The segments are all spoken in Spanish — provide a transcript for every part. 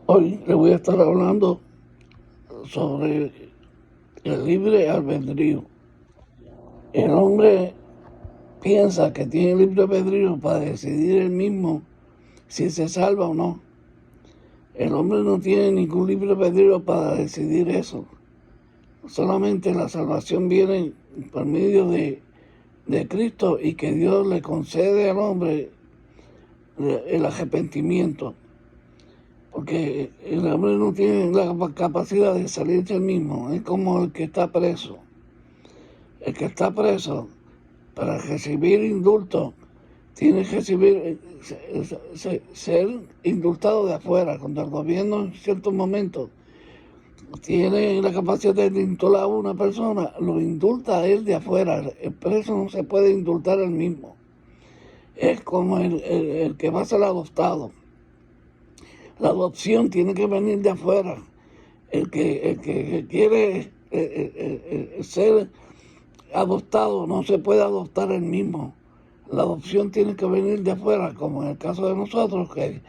Hoy le voy a estar hablando sobre el libre albedrío. El hombre piensa que tiene libre albedrío para decidir él mismo si se salva o no. El hombre no tiene ningún libre albedrío para decidir eso. Solamente la salvación viene por medio de Cristo y que Dios le concede al hombre el arrepentimiento. Porque el hombre no tiene la capacidad de salirse él mismo. Es como el que está preso. El que está preso, para recibir indulto, tiene que ser indultado de afuera. Cuando el gobierno en ciertos momentos tiene la capacidad de indultar a una persona, lo indulta a él de afuera. El preso no se puede indultar él mismo. Es como el que va a ser adoptado. La adopción tiene que venir de afuera. El que quiere ser adoptado no se puede adoptar él mismo. La adopción tiene que venir de afuera, como en el caso de nosotros, que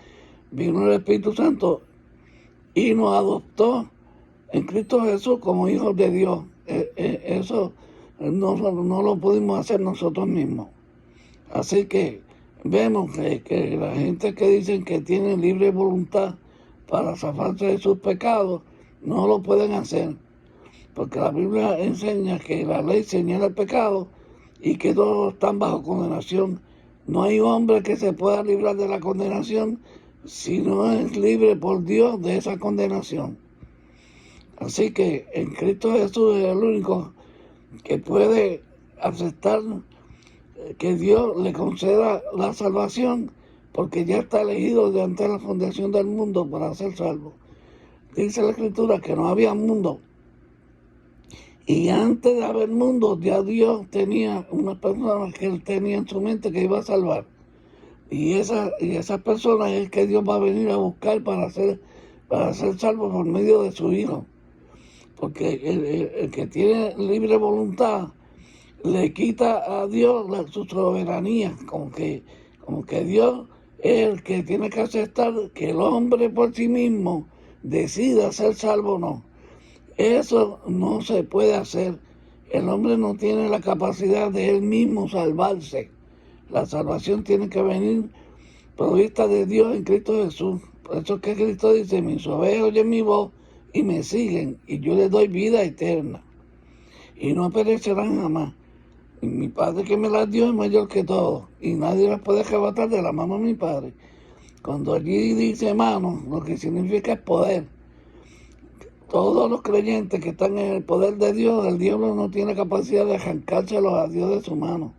vino el Espíritu Santo y nos adoptó en Cristo Jesús como hijos de Dios. Eso no lo pudimos hacer nosotros mismos. Así que vemos que la gente que dicen que tienen libre voluntad para zafarse de sus pecados, no lo pueden hacer. Porque la Biblia enseña que la ley señala el pecado y que todos están bajo condenación. No hay hombre que se pueda librar de la condenación si no es libre por Dios de esa condenación. Así que en Cristo Jesús es el único que puede aceptar que Dios le conceda la salvación, porque ya está elegido de ante la fundación del mundo para ser salvo. Dice la Escritura que no había mundo, y antes de haber mundo ya Dios tenía una persona que él tenía en su mente que iba a salvar, y esa persona es el que Dios va a venir a buscar para ser salvo por medio de su Hijo. Porque el que tiene libre voluntad le quita a Dios su soberanía, como que Dios es el que tiene que aceptar que el hombre por sí mismo decida ser salvo o no. Eso no se puede hacer. El hombre no tiene la capacidad de él mismo salvarse. La salvación tiene que venir provista de Dios en Cristo Jesús. Por eso es que Cristo dice: mis ovejas oyen mi voz y me siguen, y yo les doy vida eterna, y no perecerán jamás. Y mi Padre que me las dio es mayor que todo, y nadie las puede arrebatar de la mano de mi Padre. Cuando allí dice mano, lo que significa es poder. Todos los creyentes que están en el poder de Dios, el diablo no tiene capacidad de arrancárselos a Dios de su mano.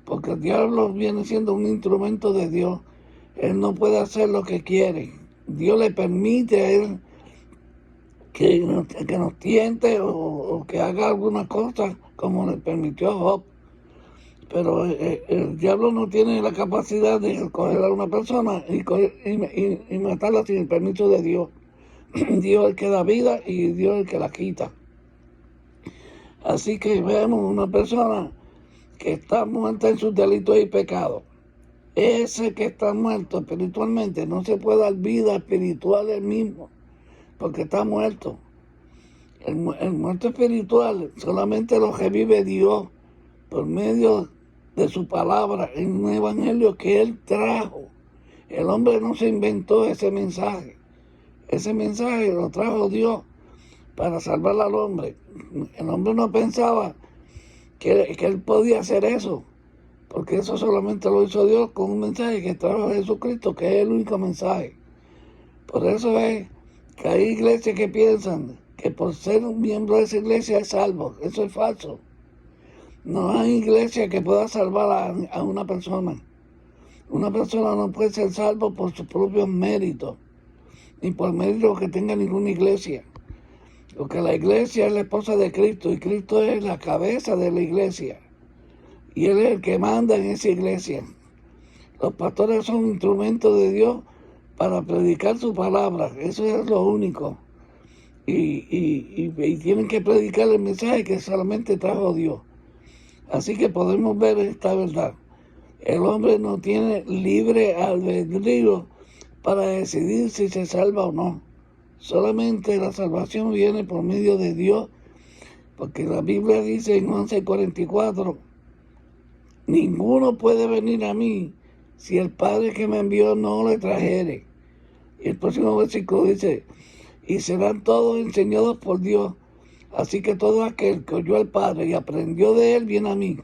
Porque el diablo viene siendo un instrumento de Dios. Él no puede hacer lo que quiere. Dios le permite a él que nos tiente o que haga alguna cosa, como le permitió a Job. Pero el diablo no tiene la capacidad de coger a una persona y matarla sin el permiso de Dios. Dios es el que da vida y Dios es el que la quita. Así que vemos una persona que está muerta en sus delitos y pecados. Ese que está muerto espiritualmente no se puede dar vida espiritual él mismo, porque está muerto. El muerto espiritual solamente lo revive Dios por medio de su palabra en un evangelio que Él trajo. El hombre no se inventó ese mensaje. Ese mensaje lo trajo Dios para salvar al hombre. El hombre no pensaba que él podía hacer eso, porque eso solamente lo hizo Dios con un mensaje que trajo Jesucristo, que es el único mensaje. Por eso es que hay iglesias que piensan que por ser un miembro de esa iglesia es salvo. Eso es falso. No hay iglesia que pueda salvar a una persona. Una persona no puede ser salvo por sus propios méritos, ni por méritos que tenga ninguna iglesia. Porque la iglesia es la esposa de Cristo y Cristo es la cabeza de la iglesia. Y Él es el que manda en esa iglesia. Los pastores son instrumentos de Dios para predicar su palabra. Eso es lo único. Y tienen que predicar el mensaje que solamente trajo Dios. Así que podemos ver esta verdad. El hombre no tiene libre albedrío para decidir si se salva o no. Solamente la salvación viene por medio de Dios, porque la Biblia dice en 11:44, ninguno puede venir a mí si el Padre que me envió no le trajere. Y el próximo versículo dice, y serán todos enseñados por Dios. Así que todo aquel que oyó al Padre y aprendió de él viene a mí.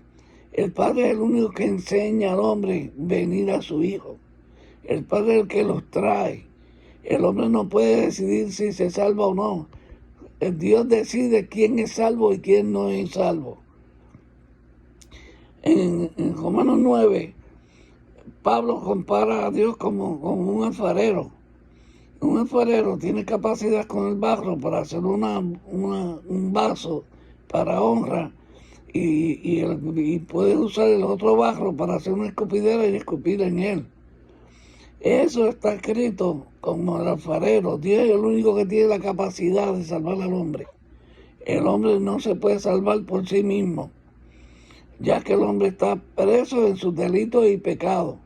El Padre es el único que enseña al hombre venir a su Hijo. El Padre es el que los trae. El hombre no puede decidir si se salva o no. El Dios decide quién es salvo y quién no es salvo. En Romanos 9, Pablo compara a Dios como un alfarero. Un alfarero tiene capacidad con el barro para hacer un vaso para honra y puede usar el otro barro para hacer una escupidera y escupir en él. Eso está escrito como el alfarero. Dios es el único que tiene la capacidad de salvar al hombre. El hombre no se puede salvar por sí mismo, ya que el hombre está preso en sus delitos y pecados.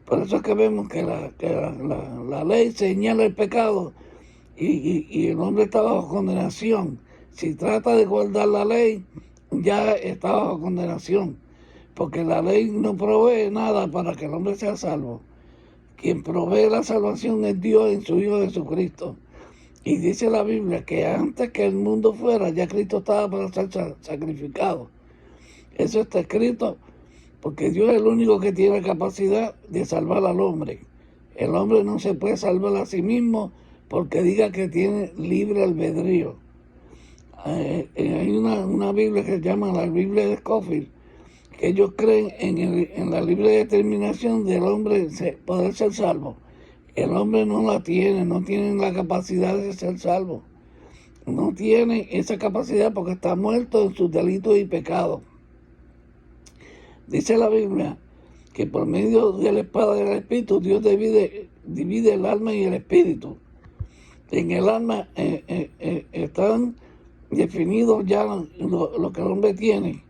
Por eso es que vemos que la ley señala el pecado y el hombre está bajo condenación. Si trata de guardar la ley, ya está bajo condenación, porque la ley no provee nada para que el hombre sea salvo. Quien provee la salvación es Dios en su Hijo Jesucristo. Y dice la Biblia que antes que el mundo fuera, ya Cristo estaba para ser sacrificado. Eso está escrito porque Dios es el único que tiene capacidad de salvar al hombre. El hombre no se puede salvar a sí mismo porque diga que tiene libre albedrío. Hay una Biblia que se llama la Biblia de Scofield, que ellos creen en la libre determinación del hombre poder ser salvo. El hombre no la tiene, no tiene la capacidad de ser salvo. No tiene esa capacidad porque está muerto en sus delitos y pecados. Dice la Biblia que por medio de la espada del Espíritu Dios divide el alma y el espíritu. En el alma están definidos ya lo que el hombre tiene.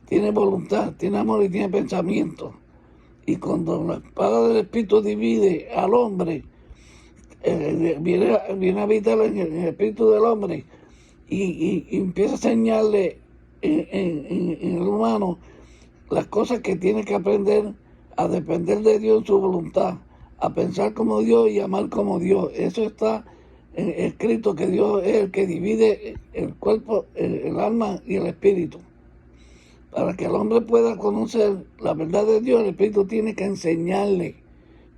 Tiene voluntad, tiene amor y tiene pensamiento. Y cuando la espada del Espíritu divide al hombre, viene a habitar en el espíritu del hombre y empieza a enseñarle en el humano las cosas que tiene que aprender a depender de Dios en su voluntad, a pensar como Dios y amar como Dios. Eso está escrito, que Dios es el que divide el cuerpo, el alma y el espíritu. Para que el hombre pueda conocer la verdad de Dios, el Espíritu tiene que enseñarle.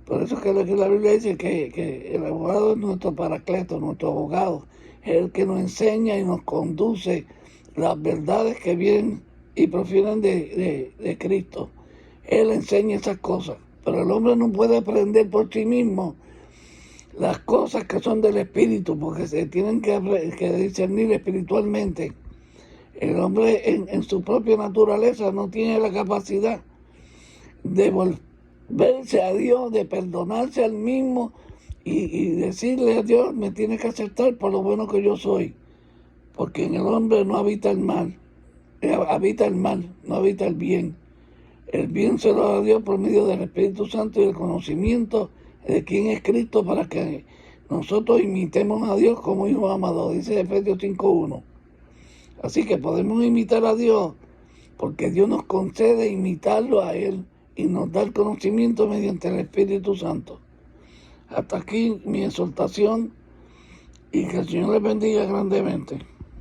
Por eso es que la Biblia dice que el abogado es nuestro paracleto, nuestro abogado. Es el que nos enseña y nos conduce las verdades que vienen y profieren de Cristo. Él enseña esas cosas. Pero el hombre no puede aprender por sí mismo las cosas que son del Espíritu, porque se tienen que discernir espiritualmente. El hombre en su propia naturaleza no tiene la capacidad de volverse a Dios, de perdonarse al mismo y decirle a Dios, me tiene que aceptar por lo bueno que yo soy. Porque en el hombre no habita el mal, habita el mal, no habita el bien. El bien se lo da a Dios por medio del Espíritu Santo y el conocimiento de quién es Cristo para que nosotros imitemos a Dios como hijos amados, dice Efesios 5:1. Así que podemos imitar a Dios porque Dios nos concede imitarlo a Él y nos da el conocimiento mediante el Espíritu Santo. Hasta aquí mi exhortación y que el Señor les bendiga grandemente.